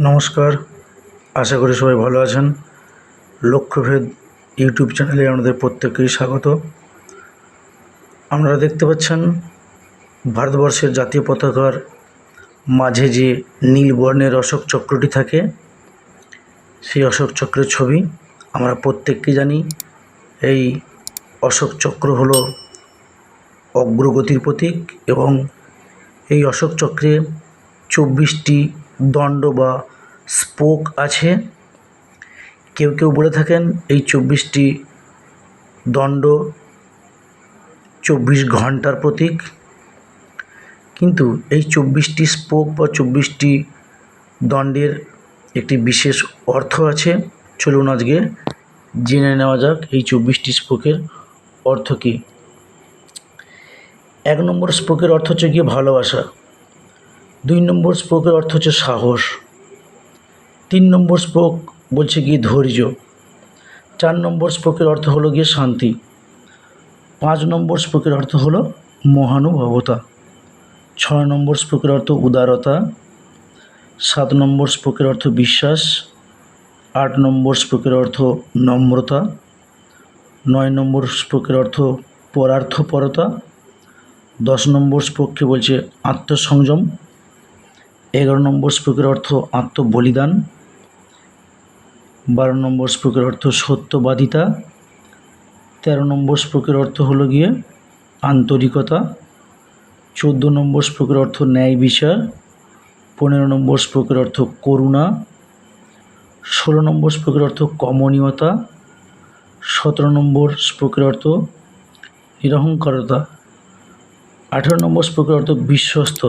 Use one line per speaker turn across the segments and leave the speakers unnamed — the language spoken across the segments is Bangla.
নমস্কার, আশা করি সবাই ভালো আছেন। লক্ষ্যভেদ ইউটিউব চ্যানেলে আমাদের প্রত্যেককেই স্বাগত। আপনারা দেখতে পাচ্ছেন ভারতবর্ষের জাতীয় পতাকার মাঝে যে নীল বর্ণের অশোক চক্রটি থাকে, সেই অশোক চক্রের ছবি। আমরা প্রত্যেককেই জানি এই অশোক চক্র হলো অগ্রগতির প্রতীক এবং এই অশোক চক্রে 24টি দণ্ড বা স্পোক আছে। কেউ কেউ বলে থাকেন এই 24টি দণ্ড 24 ঘন্টার প্রতীক, কিন্তু এই 24টি স্পোক বা 24টি দণ্ডের একটি বিশেষ অর্থ আছে। চলুন আজকে জেনে নেওয়া যাক এই 24টি স্পোকের অর্থ কী। 1 নম্বর স্পোকের অর্থ হচ্ছে গিয়ে ভালোবাসা। 2 নম্বর স্পোকের অর্থ হচ্ছে সাহস। 3 নম্বর স্পোক বলছে গিয়ে ধৈর্য। 4 নম্বর স্পোকের অর্থ হলো গিয়ে শান্তি। 5 নম্বর স্পোকের অর্থ হলো মহানুভবতা। 6 নম্বর স্পোকের অর্থ উদারতা। 7 নম্বর স্পোকের অর্থ বিশ্বাস। 8 নম্বর স্পোকের অর্থ নম্রতা। 9 নম্বর স্পোকের অর্থ পরার্থপরতা। 10 নম্বর স্পোককে বলছে আত্মসংযম। 11 নম্বর স্পোকের অর্থ আত্মবলিদান। 12 নম্বর স্পোকের অর্থ সত্যবাদিতা। 13 নম্বর স্পোকের অর্থ হলো গিয়ে আন্তরিকতা। 14 নম্বর স্পোকের অর্থ ন্যায় বিচার। 15 নম্বর স্পোকের অর্থ করুণা। 16 নম্বর স্পোকের অর্থ কমনীয়তা। 17 নম্বর স্পোকের অর্থ নিরহংকারতা। 18 নম্বর স্পোকের অর্থ বিশ্বস্ত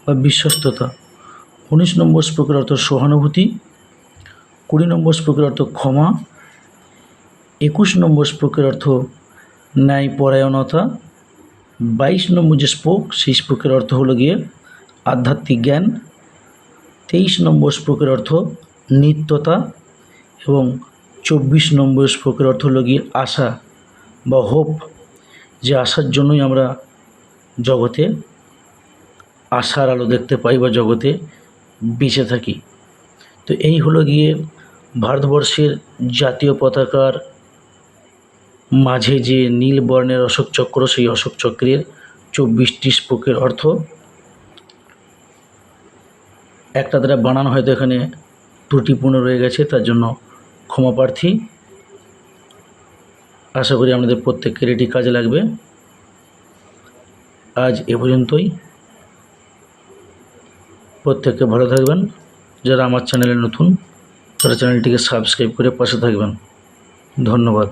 বা বিশ্বস্ততা। 19 নম্বর স্পোকের অর্থ সহানুভূতি। 20 নম্বর স্পোকের অর্থ ক্ষমা। 21 নম্বর স্পোকের অর্থ ন্যায়পরায়ণতা। 22 নম্বর যে স্পোক, সেই স্পোকের অর্থ হলো গিয়ে আধ্যাত্মিক জ্ঞান। 23 নম্বর স্পোকের অর্থ নিত্যতা এবং 24 নম্বর স্পোকের অর্থ হলো গিয়ে আশা বা হোপ, যে আশার জন্যই আমরা জগতে আশার আলো দেখতে পাই বা জগতে বেঁচে থাকি। তো এই হলো গিয়ে ভারতবর্ষের জাতীয় পতাকার মাঝে যে নীল বর্ণের অশোক চক্র, সেই অশোক চক্রের 24টি স্পোকের অর্থ। একটা দ্বারা বানান হয়তো এখানে ত্রুটিপূর্ণ রয়ে গেছে, তার জন্য ক্ষমা প্রার্থী। আশা করি আপনাদের প্রত্যেকের এটি কাজে লাগবে। আজ এ পর্যন্তই। প্রত্যেকে ভালো থাকবেন। যারা আমার চ্যানেলে নতুন, তারা চ্যানেলটিকে সাবস্ক্রাইব করে পাশে থাকবেন। ধন্যবাদ।